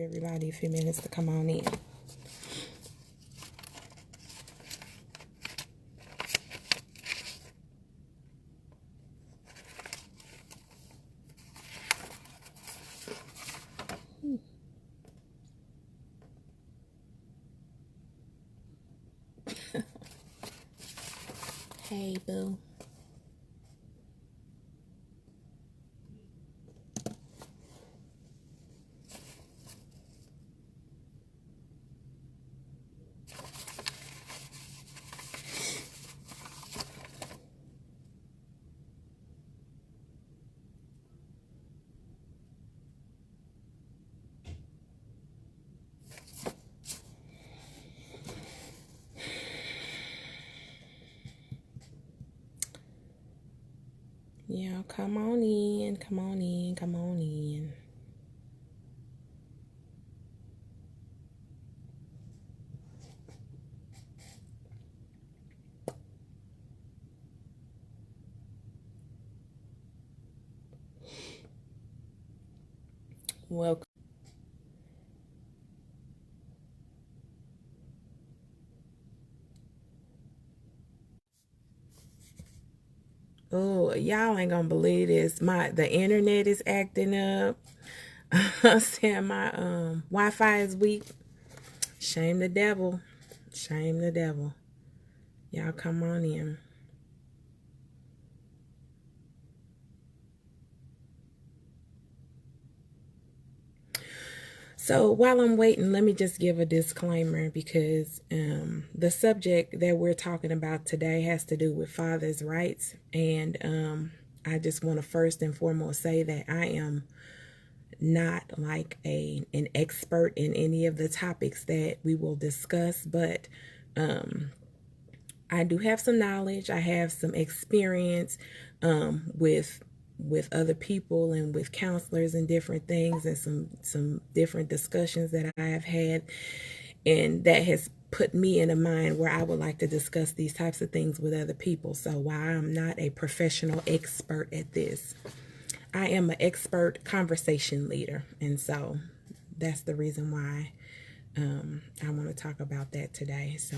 everybody a few minutes to come on in. Hey, boo. Yeah, come on in, come on in, come on in. Welcome. Oh, y'all ain't gonna believe this. The internet is acting up. Saying my Wi-Fi is weak. Shame the devil. Shame the devil. Y'all come on in. So while I'm waiting, let me just give a disclaimer because the subject that we're talking about today has to do with fathers' rights. And I just want to first and foremost say that I am not like an expert in any of the topics that we will discuss, but I do have some knowledge. I have some experience with other people and with counselors and different things, and some different discussions that I have had, and that has put me in a mind where I would like to discuss these types of things with other people. So while I'm not a professional expert at this, I am an expert conversation leader, and so that's the reason why I want to talk about that today. So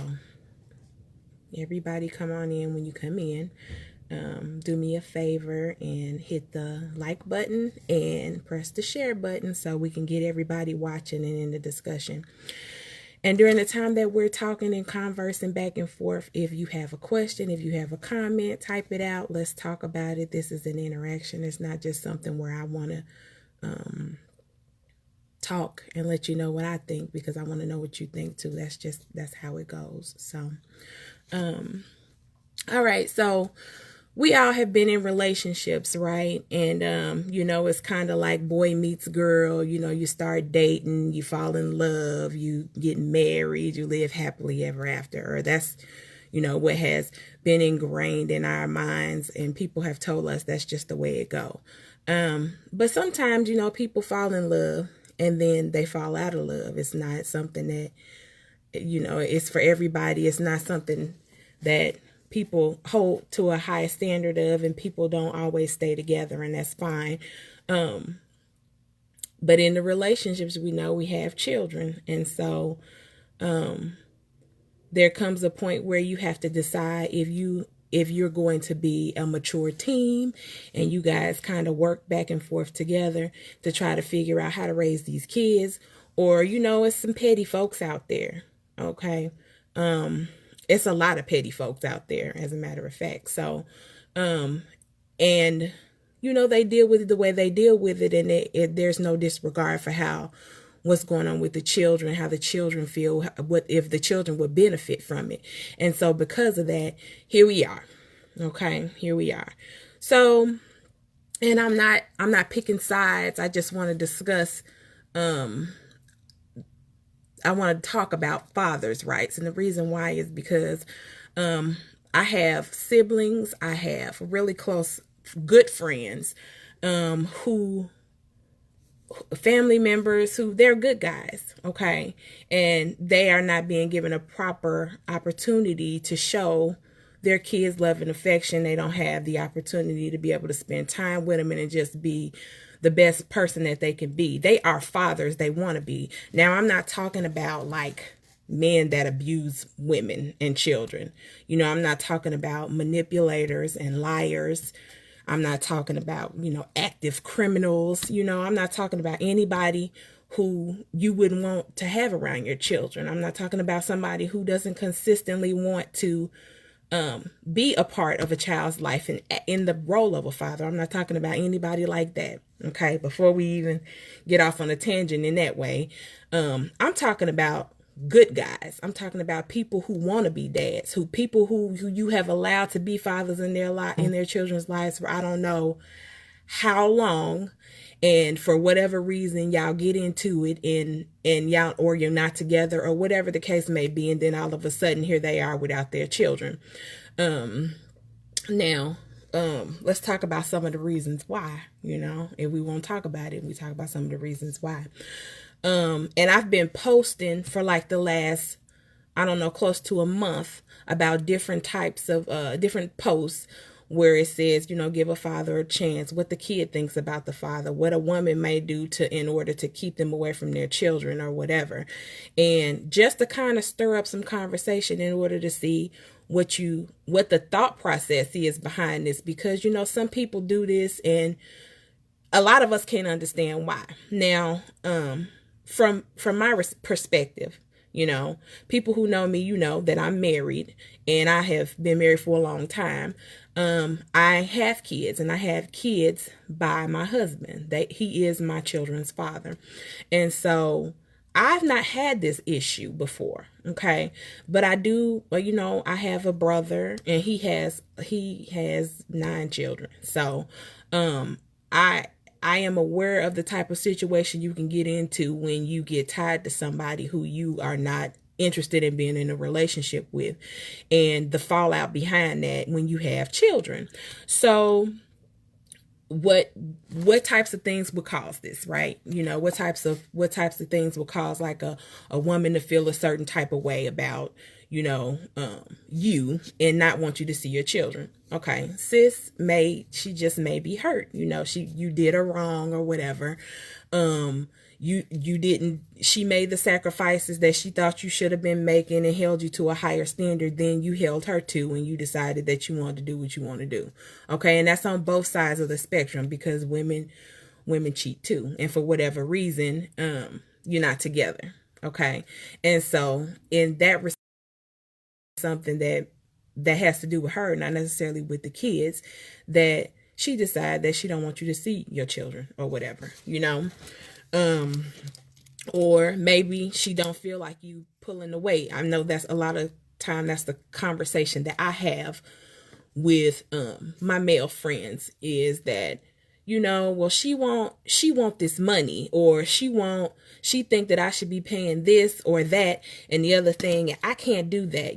everybody come on in when you come in. Do me a favor and hit the like button and press the share button so we can get everybody watching and in the discussion. And during the time that we're talking and conversing back and forth, if you have a question, if you have a comment, type it out. Let's talk about it. This is an interaction. It's not just something where I want to talk and let you know what I think, because I want to know what you think too. That's how it goes. So, all right. So we all have been in relationships, right? And, it's kind of like boy meets girl. You start dating, you fall in love, you get married, you live happily ever after. Or that's, what has been ingrained in our minds. And people have told us that's just the way it go. But sometimes, people fall in love and then they fall out of love. It's not something that, it's for everybody. It's not something that people hold to a high standard of, and people don't always stay together, and that's fine. But in the relationships, we know we have children, and so there comes a point where you have to decide if you're going to be a mature team, and you guys kind of work back and forth together to try to figure out how to raise these kids, or it's some petty folks out there. Okay. It's a lot of petty folks out there, as a matter of fact. So, and they deal with it the way they deal with it, and there's no disregard for what's going on with the children, how the children feel, what if the children would benefit from it. And so because of that, here we are. Okay, here we are. So, and I'm not picking sides. I just want to discuss, I want to talk about fathers' rights. And the reason why is because I have siblings, I have really close, good friends, family members who they're good guys, okay? And they are not being given a proper opportunity to show their kids love and affection. They don't have the opportunity to be able to spend time with them and just be the best person that they can be. They are fathers. They want to be. Now, I'm not talking about like men that abuse women and children. I'm not talking about manipulators and liars. I'm not talking about, active criminals. I'm not talking about anybody who you wouldn't want to have around your children. I'm not talking about somebody who doesn't consistently want to be a part of a child's life and in the role of a father. I'm not talking about anybody like that. Okay. Before we even get off on a tangent in that way, I'm talking about good guys. I'm talking about people who want to be dads, people who you have allowed to be fathers in their children's lives for I don't know how long, and for whatever reason y'all get into it and y'all, or you're not together or whatever the case may be, and then all of a sudden here they are without their children. Now let's talk about some of the reasons why, if we won't talk about it, we talk about some of the reasons why. And I've been posting for like the last, I don't know, close to a month about different types of, different posts where it says, give a father a chance, what the kid thinks about the father, what a woman may do in order to keep them away from their children or whatever. And just to kind of stir up some conversation in order to see what the thought process is behind this, because, some people do this and a lot of us can't understand why. Now, from my perspective, people who know me, that I'm married and I have been married for a long time. I have kids, and I have kids by my husband. He is my children's father. And so I've not had this issue before. Okay. But I do, I have a brother and he has 9 children. So, I am aware of the type of situation you can get into when you get tied to somebody who you are not interested in being in a relationship with, and the fallout behind that when you have children. So what types of things would cause this, right? What types of things would cause like a woman to feel a certain type of way about, you and not want you to see your children. Okay. She just may be hurt. You did her wrong or whatever. She made the sacrifices that she thought you should have been making and held you to a higher standard than you held her to when you decided that you wanted to do what you want to do. Okay. And that's on both sides of the spectrum, because women cheat too. And for whatever reason, you're not together. Okay. And so in that respect, something that has to do with her, not necessarily with the kids, that she decided that she don't want you to see your children or whatever, or maybe she don't feel like you pulling the weight. I know that's a lot of time. That's the conversation that I have with, my male friends, is that, well, she want this money, or she think that I should be paying this or that and the other thing. I can't do that,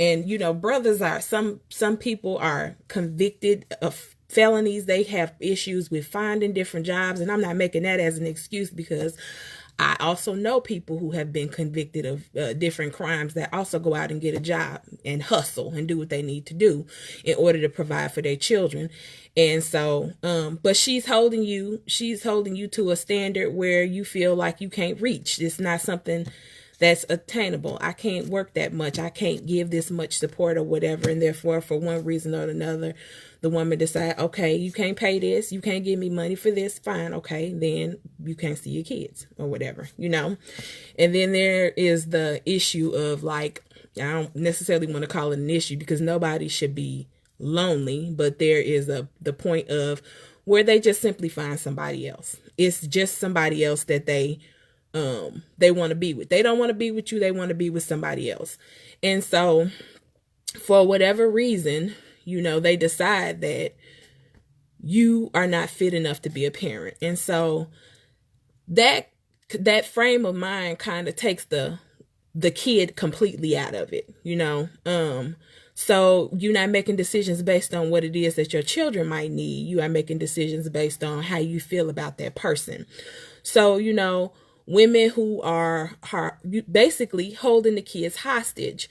and, brothers are, some people are convicted of felonies. They have issues with finding different jobs. And I'm not making that as an excuse, because I also know people who have been convicted of different crimes that also go out and get a job and hustle and do what they need to do in order to provide for their children. And so, but she's holding you to a standard where you feel like you can't reach. It's not something that's attainable. I can't work that much. I can't give this much support or whatever. And therefore, for one reason or another, the woman decide, okay, you can't pay this. You can't give me money for this. Fine. Okay. Then you can't see your kids or whatever, And then there is the issue of, like, I don't necessarily want to call it an issue, because nobody should be lonely, but there is the point of where they just simply find somebody else. It's just somebody else that they want to be with. They don't want to be with you. They want to be with somebody else. And so for whatever reason, they decide that you are not fit enough to be a parent. And so that frame of mind kind of takes the kid completely out of it, So you're not making decisions based on what it is that your children might need. You are making decisions based on how you feel about that person. So, women who are basically holding the kids hostage,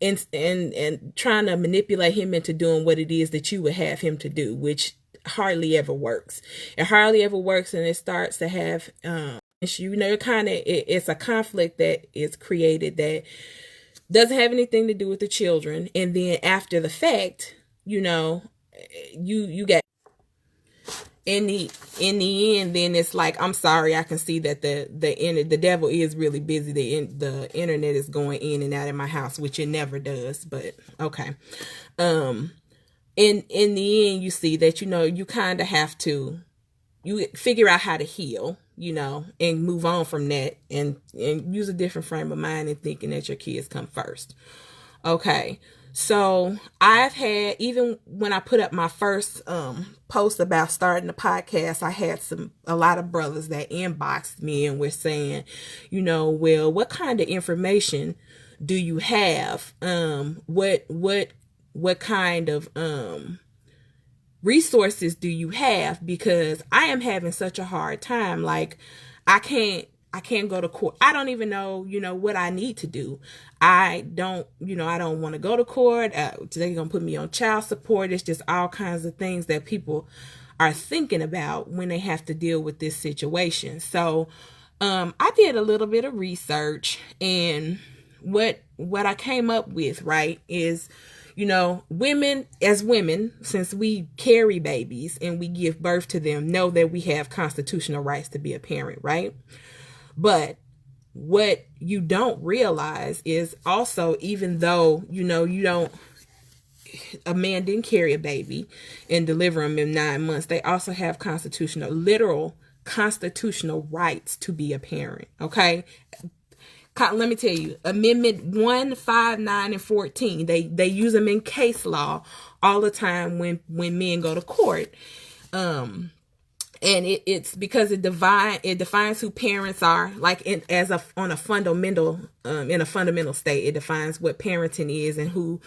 and trying to manipulate him into doing what it is that you would have him to do, which hardly ever works. It hardly ever works, and it starts to have issue. It's a conflict that is created that doesn't have anything to do with the children, and then after the fact, you got in the end, then it's like, I'm sorry, I can see that the devil is really busy. The internet is going in and out of my house, which it never does, but okay. In the end, you see that, you kind of have to, you figure out how to heal, and move on from that, and use a different frame of mind and thinking that your kids come first. Okay. So I've had, even when I put up my first post about starting the podcast, I had a lot of brothers that inboxed me and were saying, well, what kind of information do you have? What kind of resources do you have? Because I am having such a hard time. Like, I can't go to court. I don't even know, what I need to do. I don't want to go to court. They're going to put me on child support. It's just all kinds of things that people are thinking about when they have to deal with this situation. So, I did a little bit of research, and what I came up with, right, is, women, since we carry babies and we give birth to them, know that we have constitutional rights to be a parent, right? But what you don't realize is also, even though, a man didn't carry a baby and deliver him in 9 months, they also have literal constitutional rights to be a parent. Okay. Let me tell you, Amendment 1, 5, 9, and 14, they use them in case law all the time when men go to court. And it's because it defines who parents are, like in a fundamental state. It defines what parenting is and who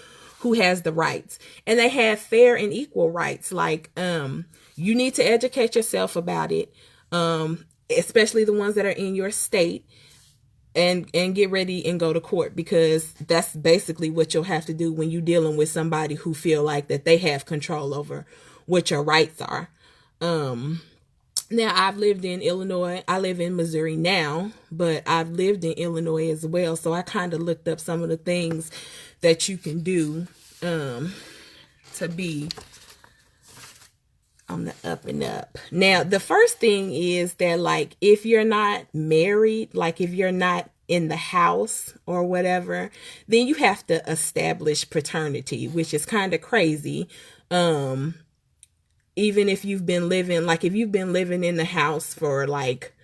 has the rights. And they have fair and equal rights. Like, you need to educate yourself about it, especially the ones that are in your state, and get ready and go to court, because that's basically what you'll have to do when you're dealing with somebody who feel like that they have control over what your rights are. Now, I've lived in Illinois. I live in Missouri now, but I've lived in Illinois as well. So I kind of looked up some of the things that you can do to be on the up and up. Now, the first thing is that, like, if you're not married, like if you're not in the house or whatever, then you have to establish paternity, which is kind of crazy. Even if you've been living in the house for, like,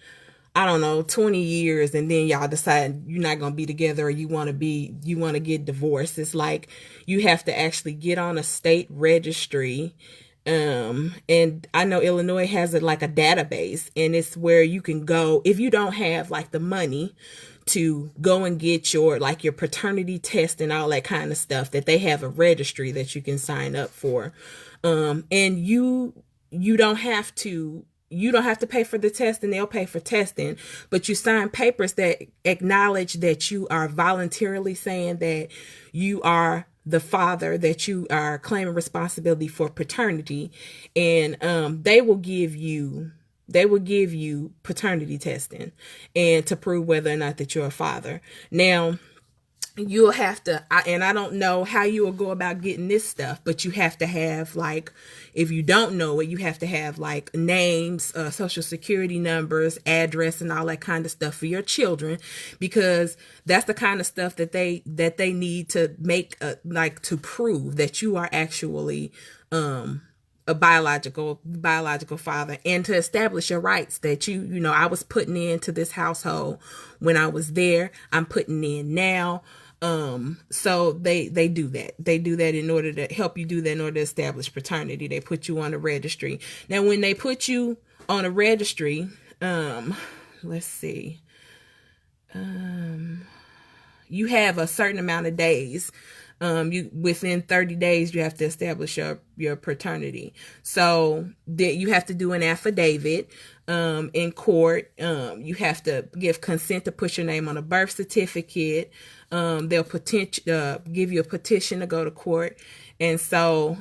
I don't know, 20 years, and then y'all decide you're not going to be together, or you want to get divorced. It's like you have to actually get on a state registry. And I know Illinois has a database, and it's where you can go if you don't have like the money to go and get your paternity test and all that kind of stuff, that they have a registry that you can sign up for. And you don't have to pay for the test, and they'll pay for testing, but you sign papers that acknowledge that you are voluntarily saying that you are the father, that you are claiming responsibility for paternity, and they will give you paternity testing and to prove whether or not that you're a father. Now, you'll have to, and I don't know how you will go about getting this stuff, but you have to have, like, if you don't know it, you have to have like names, social security numbers, address, and all that kind of stuff for your children, because that's the kind of stuff that they need to make, to prove that you are actually a biological father, and to establish your rights that I was putting into this household when I was there, I'm putting in now. So they do that. They do that in order to help you do that, in order to establish paternity. They put you on a registry. Now, when they put you on a registry, let's see, you have a certain amount of days. Within 30 days, you have to establish your paternity. So that you have to do an affidavit, in court. You have to give consent to put your name on a birth certificate. They'll give you a petition to go to court. And so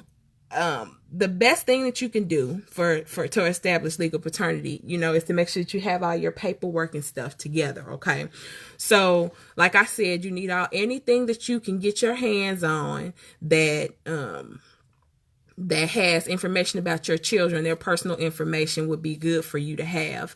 the best thing that you can do to establish legal paternity, is to make sure that you have all your paperwork and stuff together. Okay. So like I said, you need anything that you can get your hands on that has information about your children. Their personal information would be good for you to have,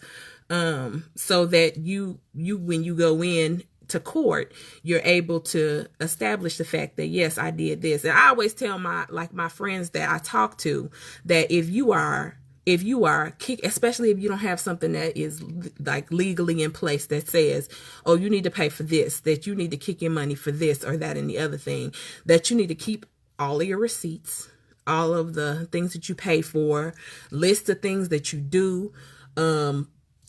so that you when you go in to court, you're able to establish the fact that, yes, I did this. And I always tell my friends that I talk to, that if you are especially if you don't have something that is like legally in place that says, oh, you need to pay for this, that you need to kick in money for this or that and the other thing, that you need to keep all of your receipts, all of the things that you pay for, list of things that you do,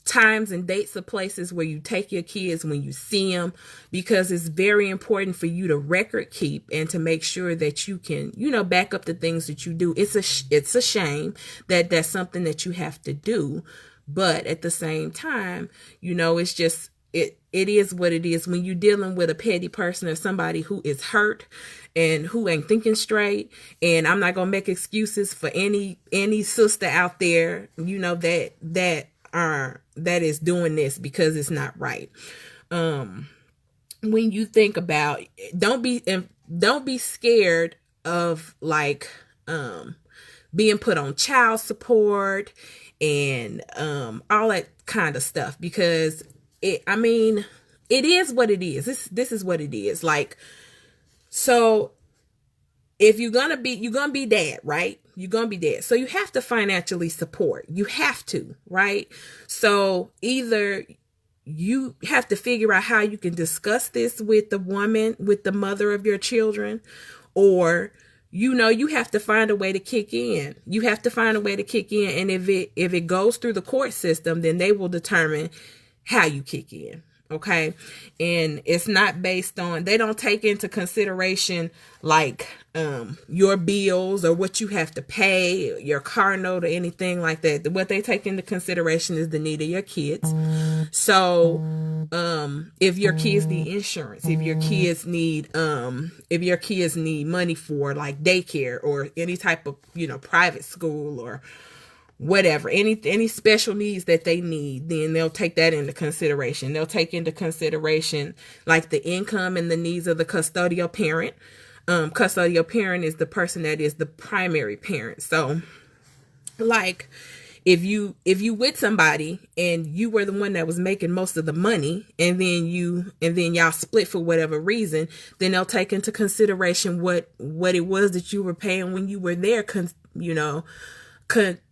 times and dates of places where you take your kids when you see them, because it's very important for you to record keep and to make sure that you can, back up the things that you do. It's a shame that that's something that you have to do, but at the same time, it's just, it is what it is when you're dealing with a petty person or somebody who is hurt and who ain't thinking straight. And I'm not gonna make excuses for any sister out there, that is doing this, because it's not right. When you think about, don't be scared of like being put on child support and all that kind of stuff, because it is what it is. This is what it is. Like, so if you're gonna be dad, right? You're gonna be dad. So you have to financially support. You have to, right? So either you have to figure out how you can discuss this with the woman, with the mother of your children, or you have to find a way to kick in. You have to find a way to kick in, and if it goes through the court system, then they will determine how you kick in. Okay. And it's not based on, they don't take into consideration like your bills or what you have to pay, your car note or anything like that. What they take into consideration is the need of your kids. So if your kids need insurance, if your kids need money for like daycare or any type of private school or whatever, any special needs that they need, then they'll take that into consideration. They'll take into consideration like the income and the needs of the custodial parent. Custodial parent is the person that is the primary parent. So like if you with somebody and you were the one that was making most of the money, and then y'all split for whatever reason, then they'll take into consideration what it was that you were paying when you were there,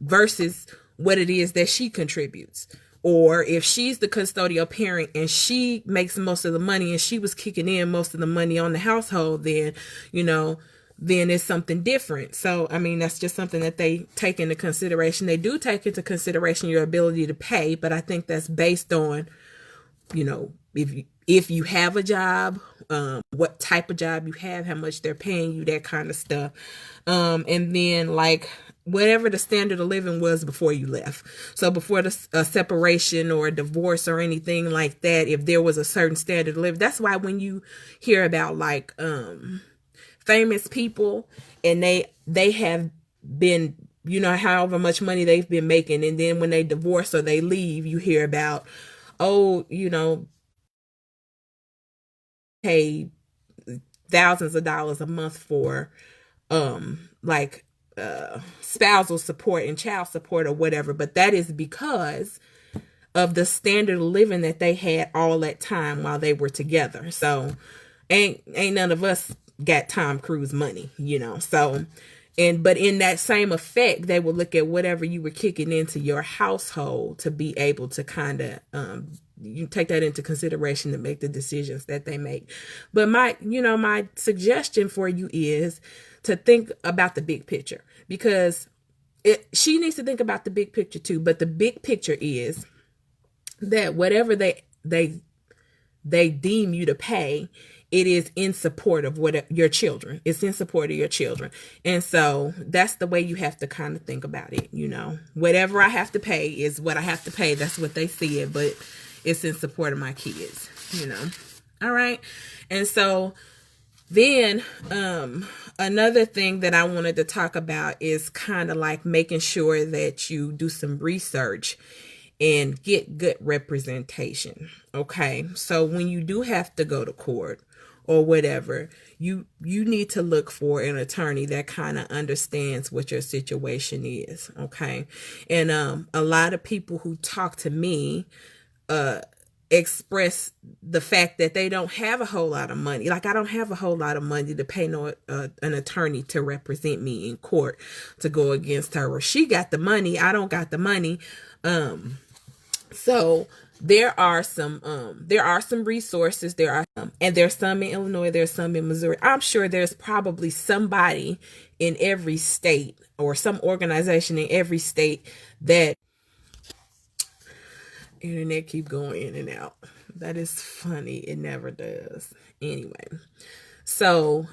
versus what it is that she contributes. Or if she's the custodial parent and she makes most of the money and she was kicking in most of the money on the household, then it's something different. So that's just something that they take into consideration. They do take into consideration your ability to pay, but I think that's based on if you have a job, what type of job you have, how much they're paying you, that kind of stuff. And then like whatever the standard of living was before you left. So before a separation or a divorce or anything like that, if there was a certain standard of living, that's why when you hear about like famous people and they have been, however much money they've been making, and then when they divorce or they leave, you hear about, pay thousands of dollars a month for spousal support and child support or whatever. But that is because of the standard of living that they had all that time while they were together. So ain't none of us got Tom Cruise money, so. But in that same effect, they will look at whatever you were kicking into your household to be able to kind of, you take that into consideration to make the decisions that they make. But my suggestion for you is to think about the big picture, because she needs to think about the big picture too. But the big picture is that whatever they deem you to pay, it is in support of your children. It's in support of your children. And so that's the way you have to kind of think about it. Whatever I have to pay is what I have to pay. That's what they see it, but it's in support of my kids, All right. And so then another thing that I wanted to talk about is kind of like making sure that you do some research and get good representation. Okay. So when you do have to go to court or whatever, you need to look for an attorney that kind of understands what your situation is. Okay. And a lot of people who talk to me express the fact that they don't have a whole lot of money. Like, I don't have a whole lot of money to pay an attorney to represent me in court to go against her. Or she got the money, I don't got the money. So there are some resources. There are and there's some in Illinois, there's some in Missouri. I'm sure there's probably somebody in every state or some organization in every state that internet keep going in and out. That is funny. It never does. Anyway, so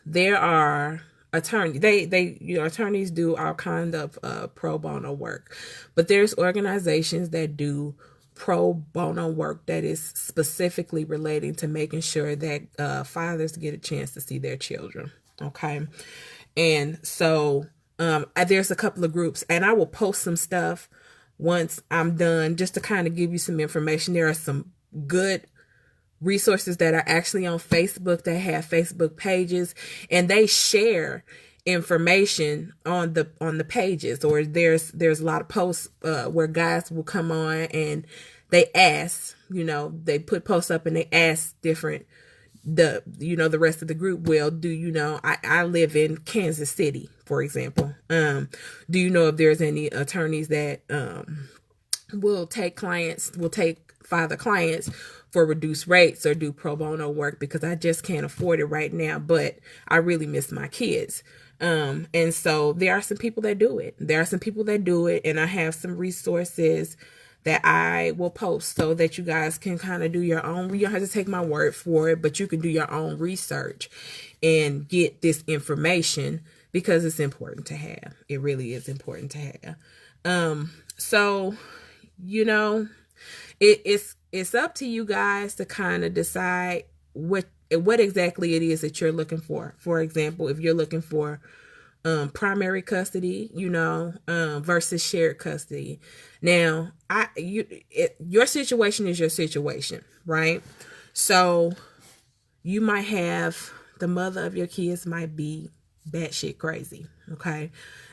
there are attorneys. Attorneys do all kind of pro bono work, but there's organizations that do pro bono work that is specifically relating to making sure that fathers get a chance to see their children. Okay, and so there's a couple of groups, and I will post some stuff once I'm done, just to kind of give you some information. There are some good resources that are actually on Facebook that have Facebook pages, and they share information on the pages. Or there's a lot of posts where guys will come on and they ask, they put posts up and they ask the rest of the group, well, do you know, I live in Kansas City, for example. Do you know if there's any attorneys that will take father clients for reduced rates or do pro bono work, because I just can't afford it right now, but I really miss my kids. And so there are some people that do it. And I have some resources that I will post so that you guys can kind of do your own. You don't have to take my word for it, but you can do your own research and get this information, because it's important to have. It really is important to have. So, it's up to you guys to kind of decide what exactly it is that you're looking for. For example, if you're looking for primary custody, versus shared custody. Now, your situation is your situation, right? So you might have, the mother of your kids might be batshit crazy, okay?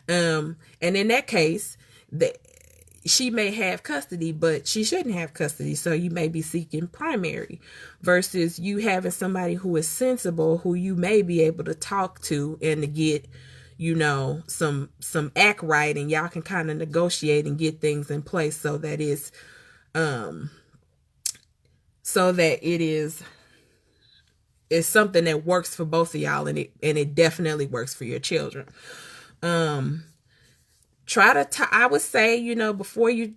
And in that case, she may have custody, but she shouldn't have custody. So you may be seeking primary, versus you having somebody who is sensible, who you may be able to talk to and to get, some act right, and y'all can kind of negotiate and get things in place so that it's something that works for both of y'all, and it definitely works for your children. I would say, before you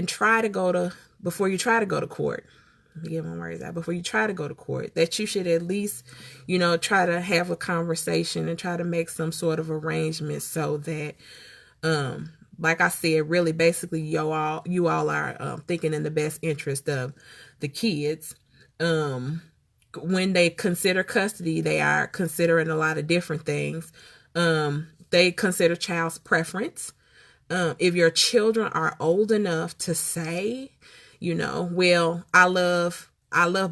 try to go to court, get my words out, before you try to go to court, that you should at least, try to have a conversation and try to make some sort of arrangement so that, like I said, really basically you all are thinking in the best interest of the kids. When they consider custody, they are considering a lot of different things. They consider child's preference. If your children are old enough to say, well, I love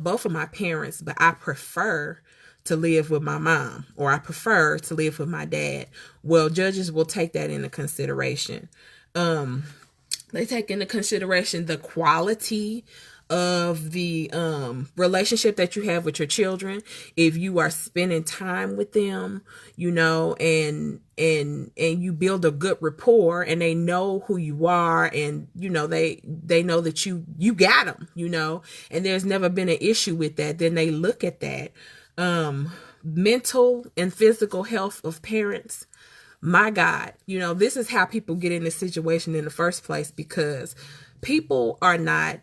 both of my parents, but I prefer to live with my mom, or I prefer to live with my dad. Well, judges will take that into consideration. They take into consideration the quality of the relationship that you have with your children. If you are spending time with them, and you build a good rapport, and they know who you are, and they know that you got them, and there's never been an issue with that, then they look at that. Mental and physical health of parents, my God, this is how people get in this situation in the first place, because people are not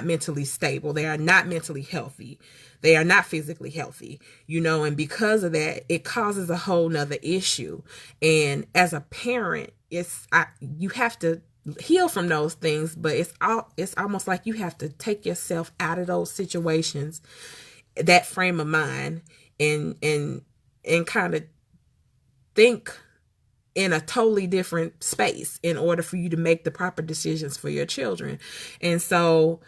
mentally stable. They are not mentally healthy. They are not physically healthy, and because of that, it causes a whole nother issue. And as a parent, you have to heal from those things, but it's almost like you have to take yourself out of those situations, that frame of mind, and kind of think in a totally different space in order for you to make the proper decisions for your children. And so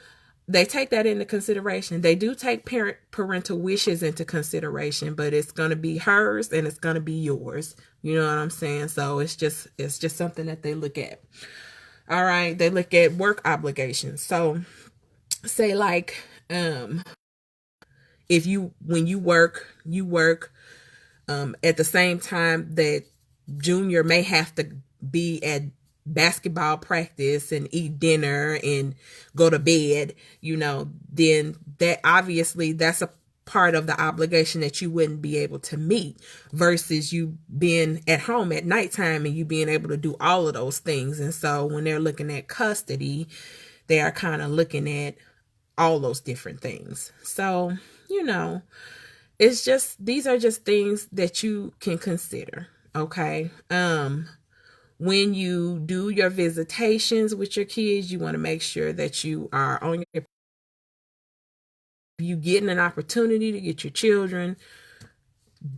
they take that into consideration. They do take parental wishes into consideration, but it's going to be hers and it's going to be yours. You know what I'm saying? So it's just something that they look at. All right. They look at work obligations. So say like, if when you work, at the same time that Junior may have to be at basketball practice and eat dinner and go to bed, then that obviously that's a part of the obligation that you wouldn't be able to meet, versus you being at home at nighttime and you being able to do all of those things. And so when they're looking at custody, they are kind of looking at all those different things. So, it's just, these are just things that you can consider. Okay. When you do your visitations with your kids, you want to make sure that you are on your, you getting an opportunity to get your children,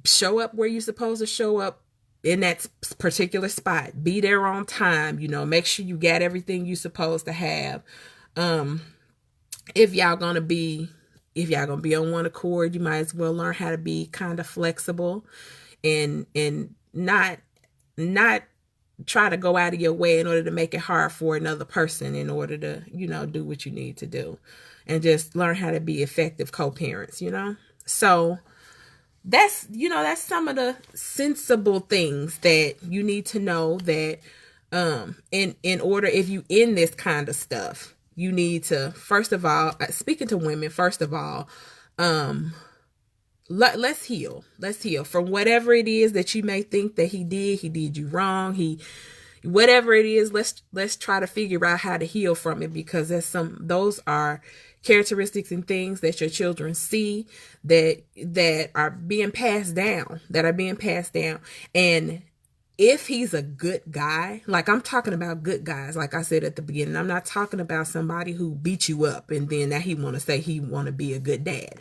show up where you're supposed to show up in that particular spot, be there on time, make sure you got everything you're supposed to have. If y'all gonna be on one accord, you might as well learn how to be kind of flexible and not try to go out of your way in order to make it hard for another person in order to, do what you need to do, and just learn how to be effective co-parents, So that's some of the sensible things that you need to know, that in order, if you in this kind of stuff, you need to, first of all, speaking to women, first of all, let's heal from whatever it is that you may think that he did you wrong. Whatever it is, let's try to figure out how to heal from it, because those are characteristics and things that your children see that are being passed down, and if he's a good guy, like I'm talking about good guys, like I said at the beginning, I'm not talking about somebody who beat you up and then that he want to say he want to be a good dad.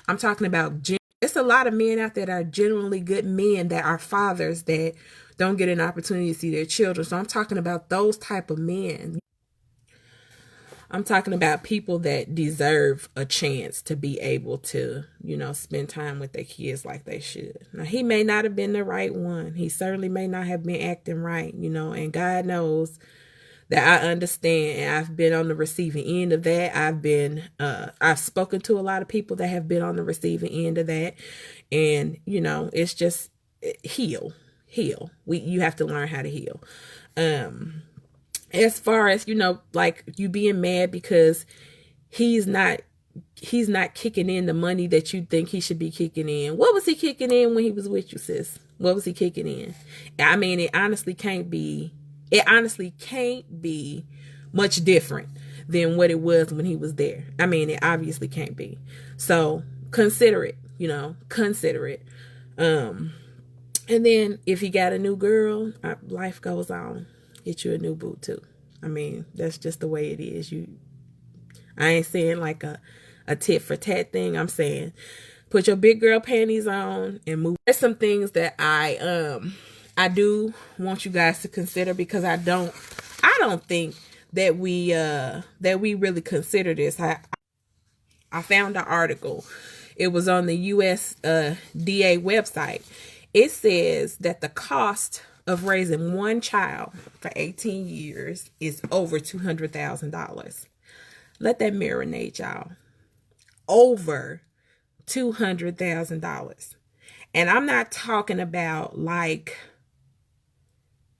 I'm talking about, it's a lot of men out there that are genuinely good men, that are fathers, that don't get an opportunity to see their children. So I'm talking about those type of men. I'm talking about people that deserve a chance to be able to, spend time with their kids like they should. Now, he may not have been the right one. He certainly may not have been acting right, and God knows that I understand. And I've been on the receiving end of that. I've spoken to a lot of people that have been on the receiving end of that. And, it's just heal. You have to learn how to heal. As far as, like you being mad because he's not kicking in the money that you think he should be kicking in. What was he kicking in when he was with you, sis? What was he kicking in? I mean, it honestly can't be much different than what it was when he was there. I mean, it obviously can't be. So consider it, consider it. And then if you got a new girl, life goes on. Get you a new boo too. I mean, that's just the way it is. I ain't saying like a tit for tat thing. I'm saying put your big girl panties on and move. There's some things that I do want you guys to consider, because I don't think that we really consider this. I found an article. It was on the USDA website. It says that the cost of raising one child for 18 years is over $200,000. Let that marinate, y'all. Over $200,000. And I'm not talking about like,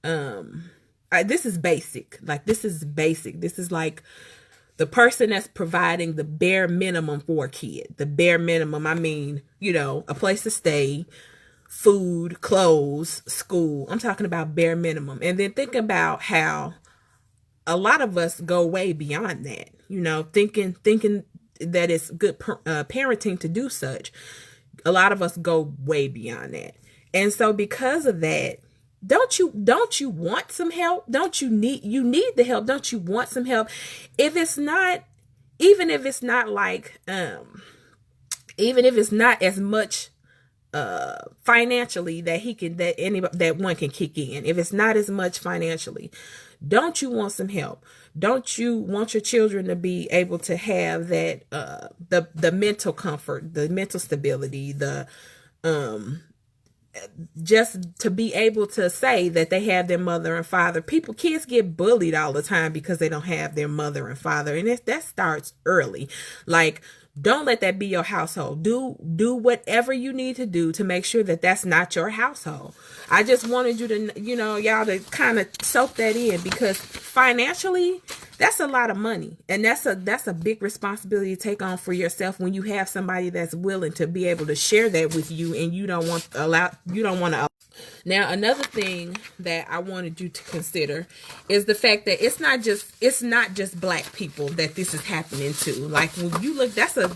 this is basic. Like, this is basic. This is like the person that's providing the bare minimum for a kid. The bare minimum. I mean, a place to stay, food, clothes, school. I'm talking about bare minimum. And then think about how a lot of us go way beyond that, thinking that it's good parenting to do such. A lot of us go way beyond that. And so because of that, don't you want some help? Don't you need the help? Don't you want some help? If it's not, even if it's not like even if it's not as much financially that he can, that anybody, that one can kick in, if it's not as much financially, don't you want some help? Don't you want your children to be able to have that the mental comfort, the mental stability, the just to be able to say that they have their mother and father? Kids get bullied all the time because they don't have their mother and father, and that starts early. Like, don't let that be your household. Do whatever you need to do to make sure that that's not your household. I just wanted you to, y'all to kind of soak that in, because financially, that's a lot of money, and that's a big responsibility to take on for yourself when you have somebody that's willing to be able to share that with you, and you don't want to. Now, another thing that I wanted you to consider is the fact that it's not just black people that this is happening to. Like, when you look, that's a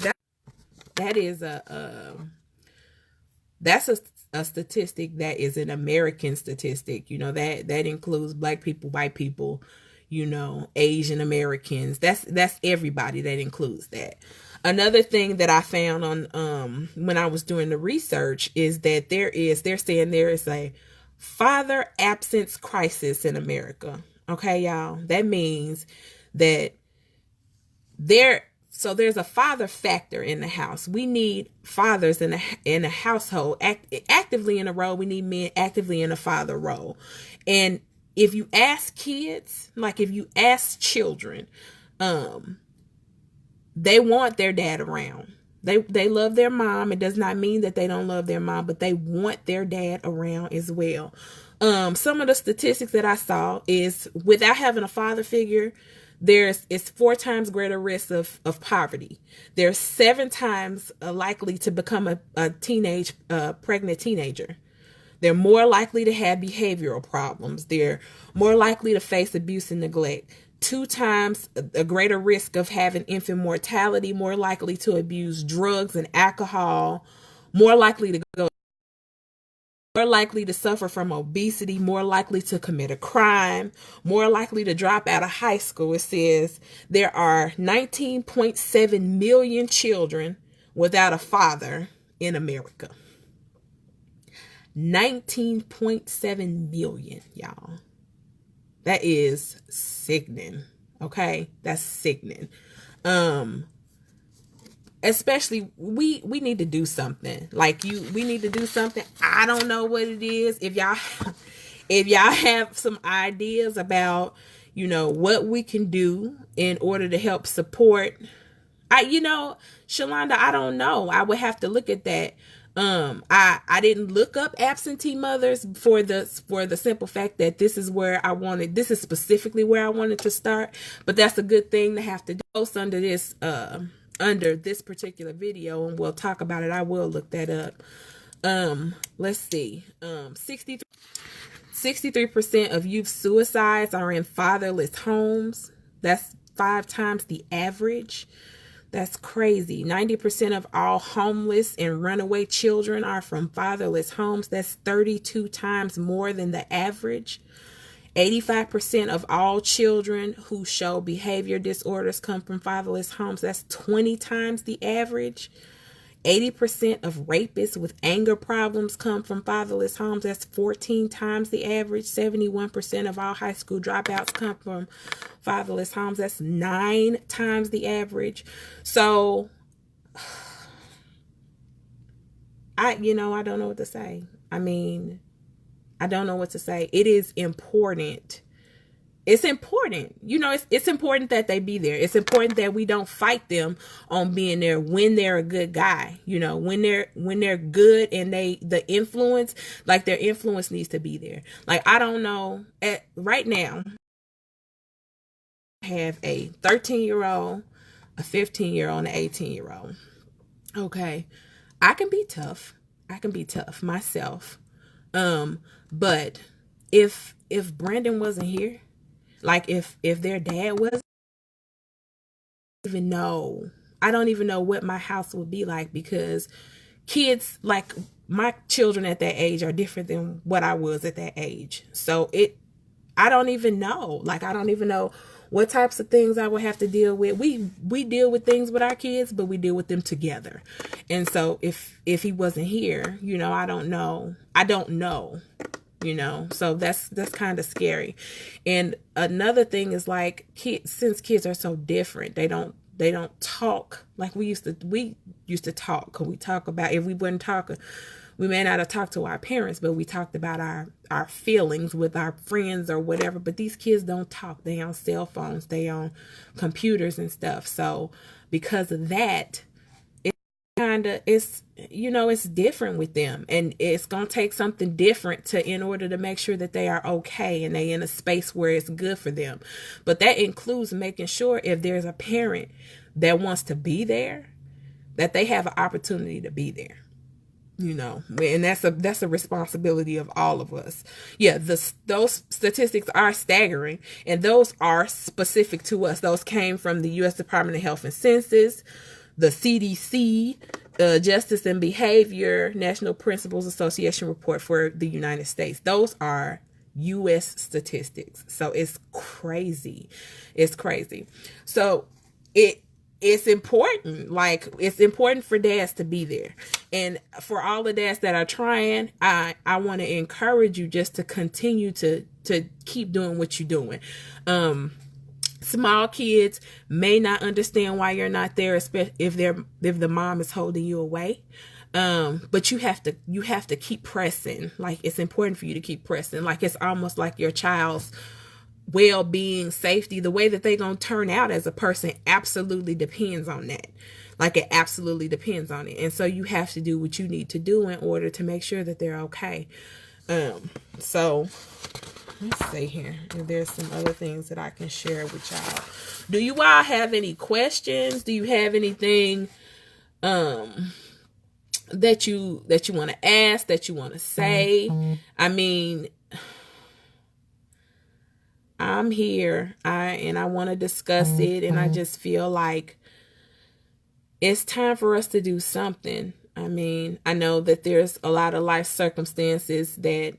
statistic that is an American statistic. That includes black people, white people, Asian Americans. That's everybody. That includes that. Another thing that I found on when I was doing the research is that they're saying there is a father absence crisis in America. Okay, y'all. That means that there's a father factor in the house. We need fathers in a household actively in a role. We need men actively in a father role. And if you ask kids, like if you ask children, they want their dad around. They love their mom. It does not mean that they don't love their mom, but they want their dad around as well. Some of the statistics that I saw is, without having a father figure, it's 4 times greater risk of poverty. They're 7 times likely to become a pregnant teenager. They're more likely to have behavioral problems. They're more likely to face abuse and neglect. 2 times a greater risk of having infant mortality, more likely to abuse drugs and alcohol, more likely to suffer from obesity, more likely to commit a crime, more likely to drop out of high school. It says there are 19.7 million children without a father in America. 19.7 million, y'all. That is sickening. Okay? That's sickening. Especially we need to do something. We need to do something. I don't know what it is. If y'all have some ideas about, what we can do in order to help support, Shalonda, I don't know. I would have to look at that. I didn't look up absentee mothers for the simple fact that this is specifically where I wanted to start, but that's a good thing to have to post under this particular video, and we'll talk about it. I will look that up. Let's see. 63% of youth suicides are in fatherless homes. That's 5 times the average. That's crazy. 90% of all homeless and runaway children are from fatherless homes. That's 32 times more than the average. 85% of all children who show behavior disorders come from fatherless homes. That's 20 times the average. 80% of rapists with anger problems come from fatherless homes. That's 14 times the average. 71% of all high school dropouts come from fatherless homes. That's 9 times the average. So, I don't know what to say. I don't know what to say. It is important. It's important. It's important that they be there. It's important that we don't fight them on being there when they're a good guy. When they're good and their influence needs to be there. Like, I don't know, right now I have a 13-year-old, a 15-year-old, and an 18-year-old. Okay. I can be tough myself. But if Brandon wasn't here, like if their dad wasn't, I don't even know what my house would be like, because kids, like my children at that age are different than what I was at that age. So I don't even know. Like, I don't even know what types of things I would have to deal with. We deal with things with our kids, but we deal with them together. And so if he wasn't here, I don't know. So that's kind of scary. And another thing is, like, since kids are so different, they don't talk like we used to talk. Cause we talk about, if we wouldn't talk, we may not have talked to our parents, but we talked about our feelings with our friends or whatever. But these kids don't talk. They on cell phones, they on computers and stuff. So because of that, it's different with them, and it's gonna take something different in order to make sure that they are okay and they in a space where it's good for them. But that includes making sure, if there's a parent that wants to be there, that they have an opportunity to be there. And that's a responsibility of all of us. Yeah, those statistics are staggering, and those are specific to us. Those came from the U.S. Department of Health and Census, the CDC, Justice and Behavior National Principles Association report for the United States. Those are U.S. statistics. So it's crazy. It's crazy. So it's important. Like, it's important for dads to be there. And for all the dads that are trying, I want to encourage you just to continue to keep doing what you're doing. Small kids may not understand why you're not there, especially if the mom is holding you away. But you have to keep pressing. Like, it's important for you to keep pressing. Like, it's almost like your child's well-being, safety, the way that they're going to turn out as a person absolutely depends on that. Like, it absolutely depends on it. And so you have to do what you need to do in order to make sure that they're okay. So let's see here if there's some other things that I can share with y'all. Do you all have any questions? Do you have anything that you want to ask, that you want to say? I mean, I'm here. I want to discuss it, and I just feel like it's time for us to do something. I mean, I know that there's a lot of life circumstances that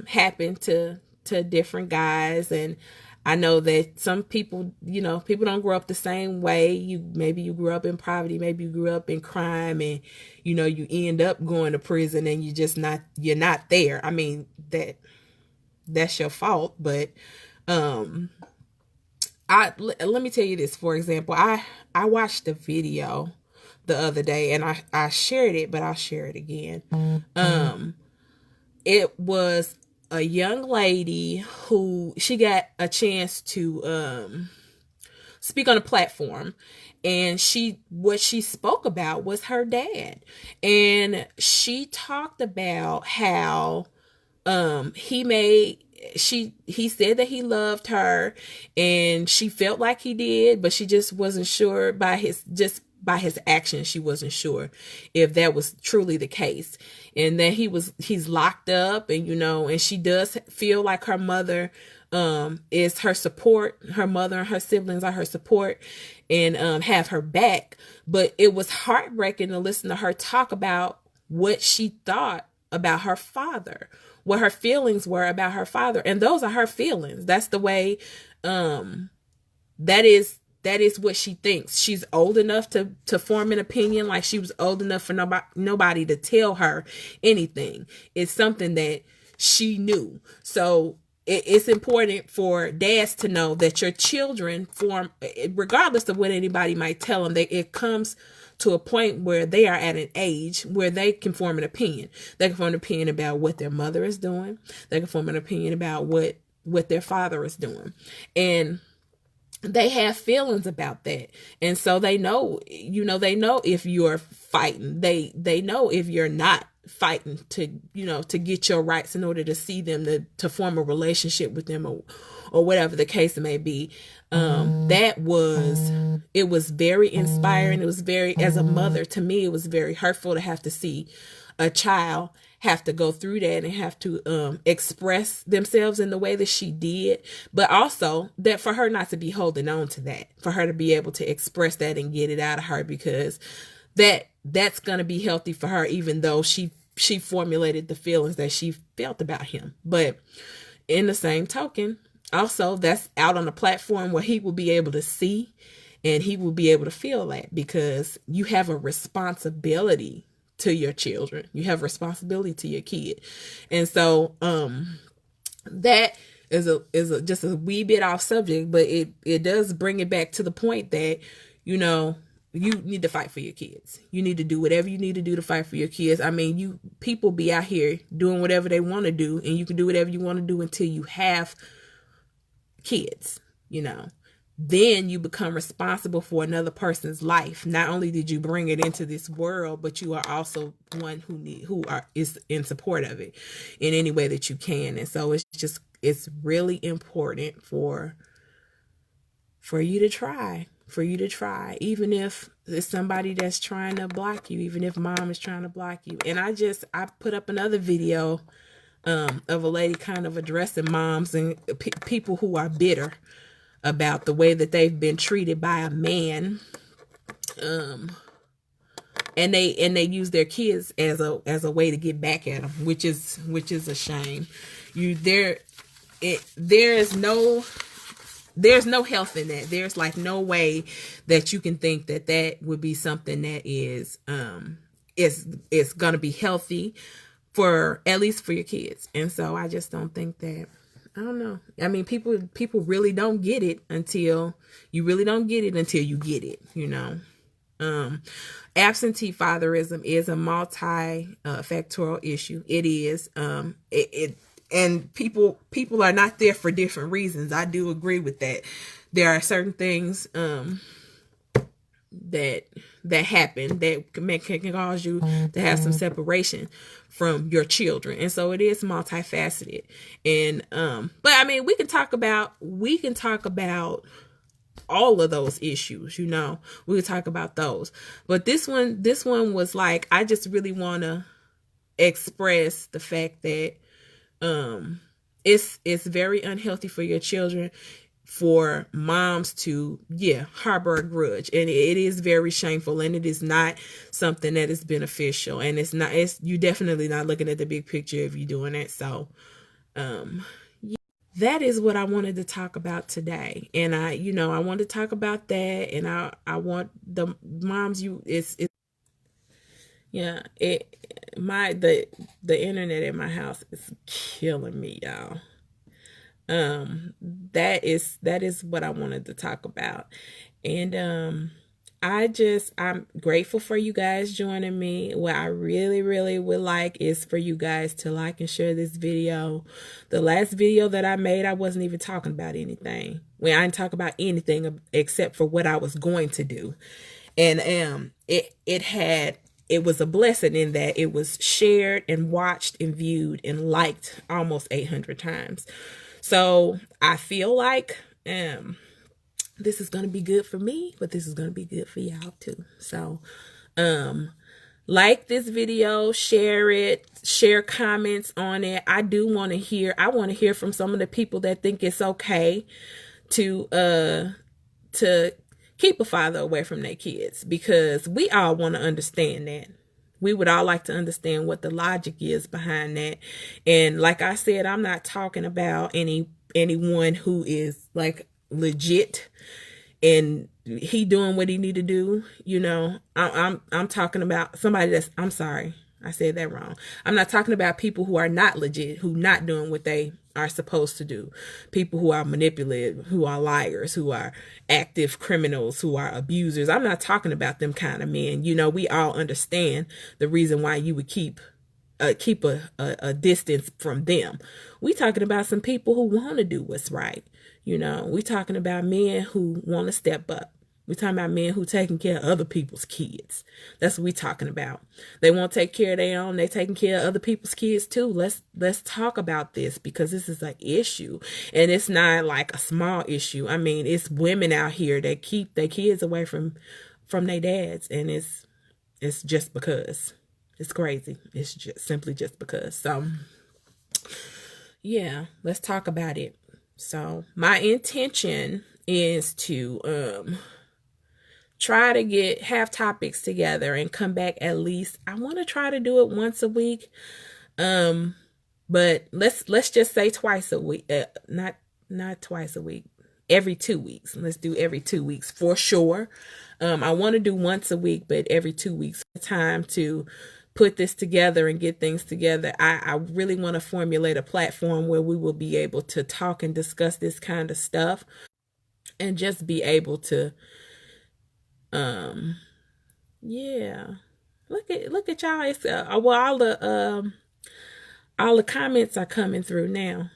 happen to different guys, and I know that some people, people don't grow up the same way. Maybe you grew up in poverty, maybe you grew up in crime, and you end up going to prison, and you're not there. I mean, that's your fault, but let me tell you this. For example, I watched a video the other day, and I shared it, but I'll share it again. It was a young lady who, she got a chance to speak on a platform, and what she spoke about was her dad. And she talked about how he said that he loved her, and she felt like he did, but she just wasn't sure by his actions. She wasn't sure if that was truly the case, and that he's locked up, and and she does feel like her mother is her support. Her mother and her siblings are her support, and have her back. But it was heartbreaking to listen to her talk about what she thought about her father, what her feelings were about her father. And those are her feelings. That's the way, that is what she thinks. She's old enough to form an opinion. Like, she was old enough for nobody to tell her anything. It's something that she knew. So it's important for dads to know that your children form, regardless of what anybody might tell them, that it comes to a point where they are at an age where they can form an opinion. They can form an opinion about what their mother is doing. They can form an opinion about what their father is doing. And they have feelings about that. And so they know if you're fighting. They know if you're not fighting to get your rights in order to see them, to form a relationship with them, or whatever the case may be. It was very inspiring. It was very, as a mother, to me, it was very hurtful to have to see a child have to go through that and have to express themselves in the way that she did, but also that for her not to be holding on to that, for her to be able to express that and get it out of her, because that's going to be healthy for her, even though she she formulated the feelings that she felt about him. But in the same token, also that's out on a platform where he will be able to see and he will be able to feel that, because you have a responsibility to your children. You have responsibility to your kid. And so that is a just a wee bit off subject, but it does bring it back to the point that, you know, you need to fight for your kids. You need to do whatever you need to do to fight for your kids. I mean, people be out here doing whatever they want to do, and you can do whatever you want to do until you have kids, you know. Then you become responsible for another person's life. Not only did you bring it into this world, but you are also one is in support of it in any way that you can. And so it's really important for you to try. Even if it's somebody that's trying to block you, even if mom is trying to block you. And I put up another video of a lady kind of addressing moms and people who are bitter about the way that they've been treated by a man, and they use their kids as a way to get back at them, which is a shame. There's no health in that. There's like no way that you can think that would be something that is gonna be healthy for, at least for your kids. And so I just don't think that. I don't know. I mean, people really don't get it until you get it, you know. Absentee fatherism is a multi-factorial issue. It is. And people are not there for different reasons. I do agree with that. There are certain things that happen that can cause you to have some separation from your children. And so it is multifaceted. And but I mean, we can talk about all of those issues, you know. We can talk about those. But this one was like, I just really want to express the fact that it's very unhealthy for your children for moms to harbor a grudge, and it is very shameful, and it is not something that is beneficial, and you definitely not looking at the big picture if you're doing that. So that is what I wanted to talk about today. And I want to talk about that, and I want the moms, the internet at my house is killing me, y'all. That is what I wanted to talk about. And I'm grateful for you guys joining me. What I really, really would like is for you guys to like and share this video. The last video that I made, I wasn't even talking about anything. Well, I didn't talk about anything except for what I was going to do. And it was a blessing in that it was shared and watched and viewed and liked almost 800 times. So I feel like this is going to be good for me, but this is going to be good for y'all too. So like this video, share it, share comments on it. I want to hear from some of the people that think it's okay to keep a father away from their kids, because we all want to understand that. We would all like to understand what the logic is behind that. And like I said, I'm not talking about anyone who is like legit and he doing what he need to do. You know, I'm talking about somebody I'm sorry, I said that wrong. I'm not talking about people who are not legit, who not doing what they are supposed to do. People who are manipulative, who are liars, who are active criminals, who are abusers. I'm not talking about them kind of men. You know, we all understand the reason why you would keep a distance from them. We talking about some people who want to do what's right. You know, we talking about men who want to step up. We talking about men who taking care of other people's kids. That's what we talking about. They won't take care of their own. They taking care of other people's kids too. Let's talk about this, because this is an issue, and it's not like a small issue. I mean, it's women out here that keep their kids away from their dads, and it's just because. It's crazy. It's just simply just because. So yeah, let's talk about it. So my intention is to try to have topics together and come back. At least I want to try to do it once a week. But let's just say twice a week. Not twice a week. Every 2 weeks. Let's do every 2 weeks for sure. I want to do once a week, but every 2 weeks. Time to put this together and get things together. I really want to formulate a platform where we will be able to talk and discuss this kind of stuff and just be able to yeah. Look at y'all. It's well, all the comments are coming through now.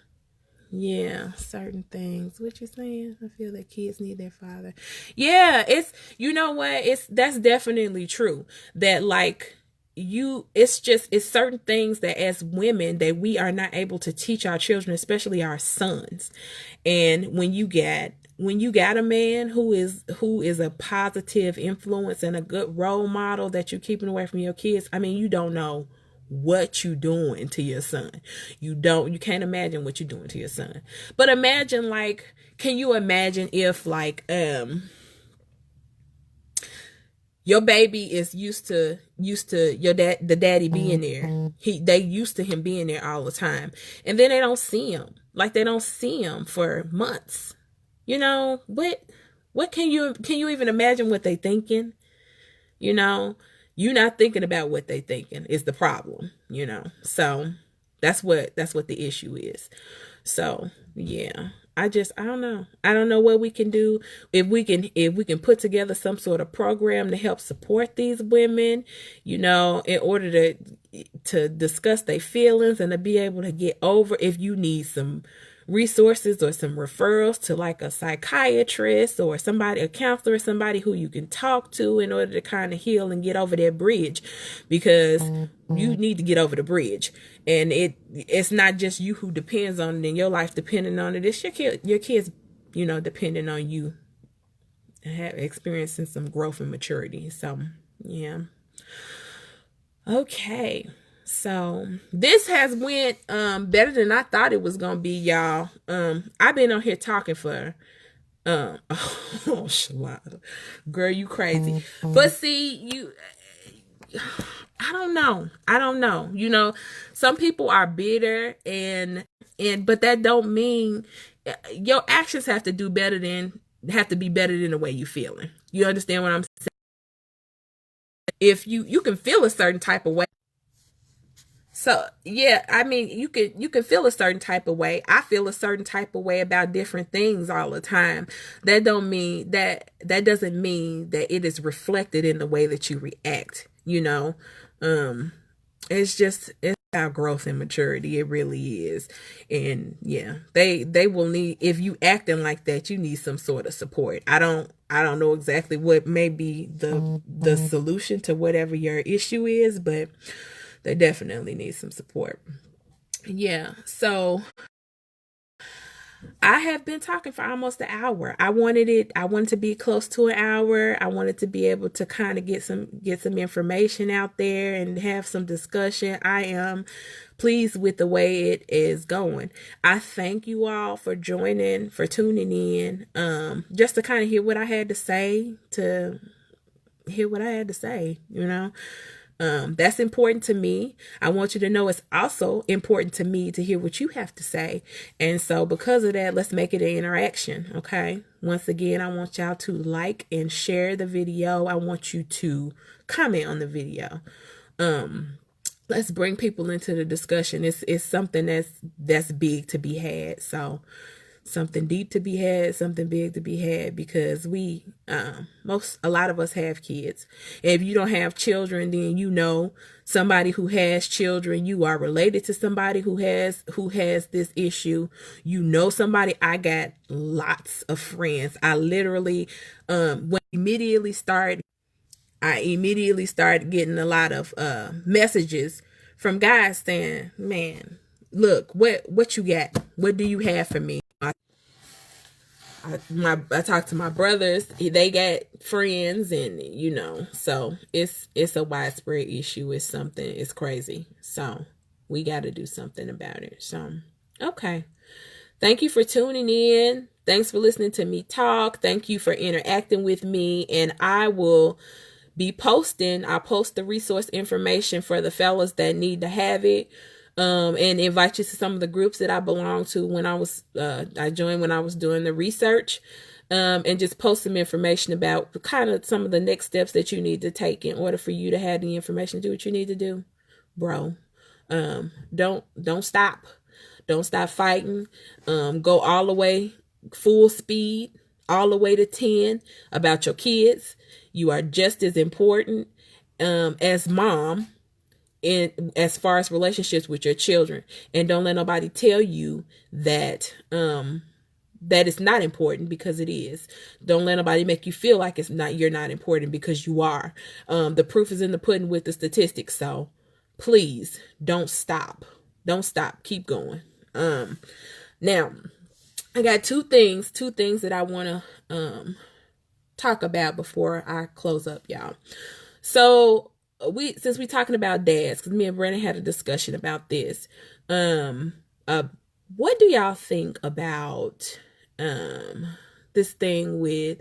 Yeah, certain things. What you saying? I feel that kids need their father. Yeah, it's, you know what? That's definitely true. That like it's certain things that as women that we are not able to teach our children, especially our sons. And when you got a man who is a positive influence and a good role model that you're keeping away from your kids, I mean, you don't know what you doing to your son. You can't imagine what you're doing to your son. But imagine, like, can you imagine if like your baby is used to the daddy being there. They used to him being there all the time. And then they don't see him. Like, they don't see him for months. You know, what can you even imagine what they thinking? You know, you're not thinking about what they thinking is the problem, you know. So that's what the issue is. So yeah, I don't know. I don't know what we can do. If we can put together some sort of program to help support these women, you know, in order to discuss their feelings and to be able to get over, if you need some resources or some referrals to like a psychiatrist or a counselor, somebody who you can talk to in order to kind of heal and get over that bridge, because you need to get over the bridge. And it's not just you who depends on it and your life depending on it. It's your kids, you know, depending on you experiencing some growth and maturity. So yeah. Okay. So this has went better than I thought it was gonna be, y'all. I've been on here talking for oh Shalada. Girl, you crazy. But see, I don't know. You know, some people are bitter and but that don't mean your actions have to be better than the way you feeling. You understand what I'm saying? If you can feel a certain type of way. So yeah, I mean, you can feel a certain type of way. I feel a certain type of way about different things all the time. That doesn't mean that it is reflected in the way that you react. You know, it's about growth and maturity. It really is. And yeah, they will need, if you acting like that, you need some sort of support. I don't know exactly what may be the solution to whatever your issue is, but they definitely need some support. Yeah. So I have been talking for almost an hour. I wanted to be close to an hour. I wanted to be able to kind of get some information out there and have some discussion. I am pleased with the way it is going. I thank you all for tuning in, just to kind of hear what I had to say, you know. That's important to me. I want you to know it's also important to me to hear what you have to say. And so because of that, let's make it an interaction. Okay. Once again, I want y'all to like and share the video. I want you to comment on the video. Let's bring people into the discussion. It's something that's big to be had. So something deep to be had, something big to be had, because a lot of us have kids. And if you don't have children, then you know somebody who has children. You are related to somebody who has this issue. You know somebody. I got lots of friends. I literally immediately started getting a lot of messages from guys saying, "Man, look, what you got? What do you have for me?" I talk to my brothers, they got friends, and you know, so it's a widespread issue. It's crazy. So we got to do something about it. So, okay. Thank you for tuning in. Thanks for listening to me talk. Thank you for interacting with me. And I will be posting. I'll post the resource information for the fellas that need to have it. And invite you to some of the groups that I belonged to when I joined when I was doing the research. And just post some information about kind of some of the next steps that you need to take in order for you to have the information to do what you need to do, bro. Don't stop. Don't stop fighting. Go all the way, full speed, all the way to 10 about your kids. You are just as important as mom in as far as relationships with your children. And don't let nobody tell you that that it's not important, because it is. Don't let nobody make you feel like you're not important, because you are. The proof is in the pudding with the statistics. So please don't stop. Don't stop. Keep going. Now I got two things that I want to talk about before I close up, y'all. So since we talking about dads, because me and Brandon had a discussion about this. What do y'all think about this thing with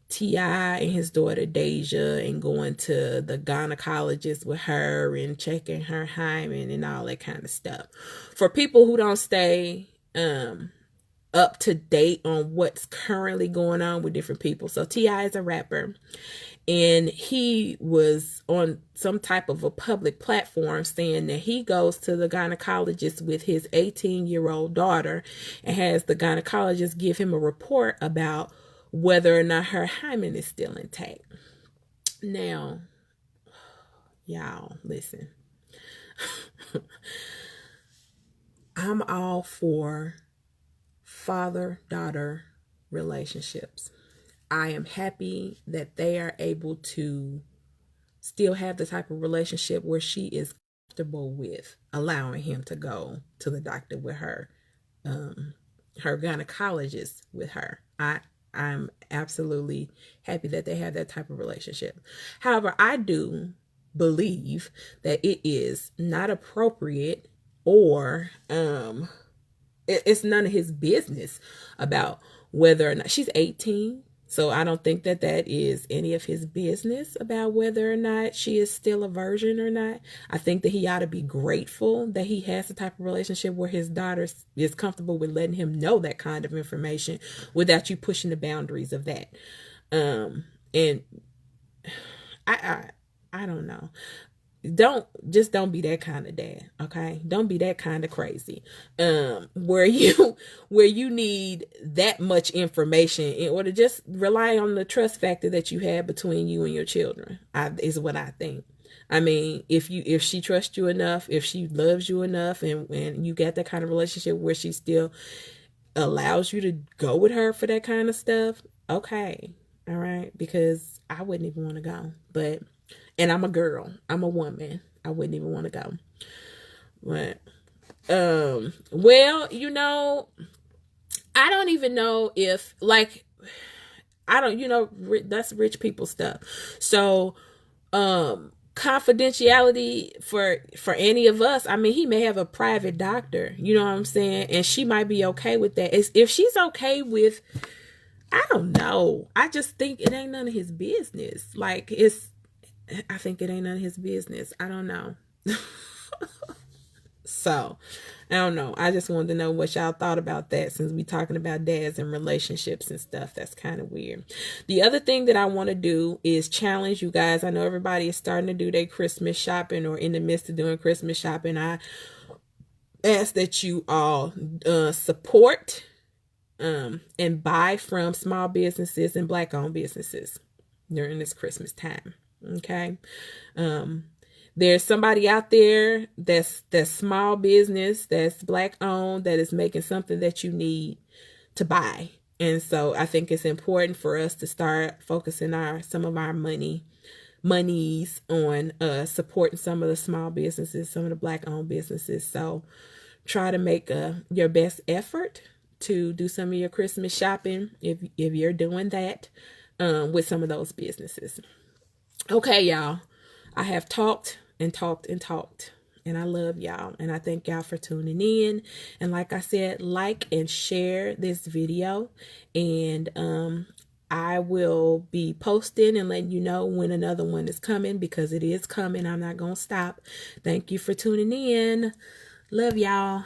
T.I. and his daughter Deja, and going to the gynecologist with her and checking her hymen and all that kind of stuff? For people who don't stay up to date on what's currently going on with different people. So T.I. is a rapper, and he was on some type of a public platform saying that he goes to the gynecologist with his 18-year-old daughter and has the gynecologist give him a report about whether or not her hymen is still intact. Now, y'all, listen. I'm all for father-daughter relationships. I am happy that they are able to still have the type of relationship where she is comfortable with allowing him to go to the doctor with her, her gynecologist with her. I'm absolutely happy that they have that type of relationship. However, I do believe that it is not appropriate, or it's none of his business about whether or not she's 18. So I don't think that is any of his business about whether or not she is still a virgin or not. I think that he ought to be grateful that he has the type of relationship where his daughter is comfortable with letting him know that kind of information without you pushing the boundaries of that. And I don't know. Don't be that kind of dad, okay? Don't be that kind of crazy, where you need that much information in order to just rely on the trust factor that you have between you and your children, is what I think. I mean, if she trusts you enough, if she loves you enough, and you got that kind of relationship where she still allows you to go with her for that kind of stuff, okay, all right, because I wouldn't even want to go, and I'm a girl. I'm a woman. I wouldn't even want to go. But, well, I don't even know if, that's rich people stuff. So, confidentiality for any of us. I mean, he may have a private doctor, you know what I'm saying? And she might be okay with that. If she's okay with, I don't know. I just think it ain't none of his business. I think it ain't none of his business. I don't know. So, I don't know. I just wanted to know what y'all thought about that, since we talking about dads and relationships and stuff. That's kind of weird. The other thing that I want to do is challenge you guys. I know everybody is starting to do their Christmas shopping or in the midst of doing Christmas shopping. I ask that you all support and buy from small businesses and Black-owned businesses during this Christmas time. Okay. There's somebody out there that's small business, that's Black-owned, that is making something that you need to buy. And so I think it's important for us to start focusing some of our monies on supporting some of the small businesses, some of the Black-owned businesses. So try to make your best effort to do some of your Christmas shopping if you're doing that with some of those businesses. Okay, y'all, I have talked and talked and talked. And I love y'all. And I thank y'all for tuning in. And like I said, like and share this video. And I will be posting and letting you know when another one is coming, because it is coming. I'm not going to stop. Thank you for tuning in. Love y'all.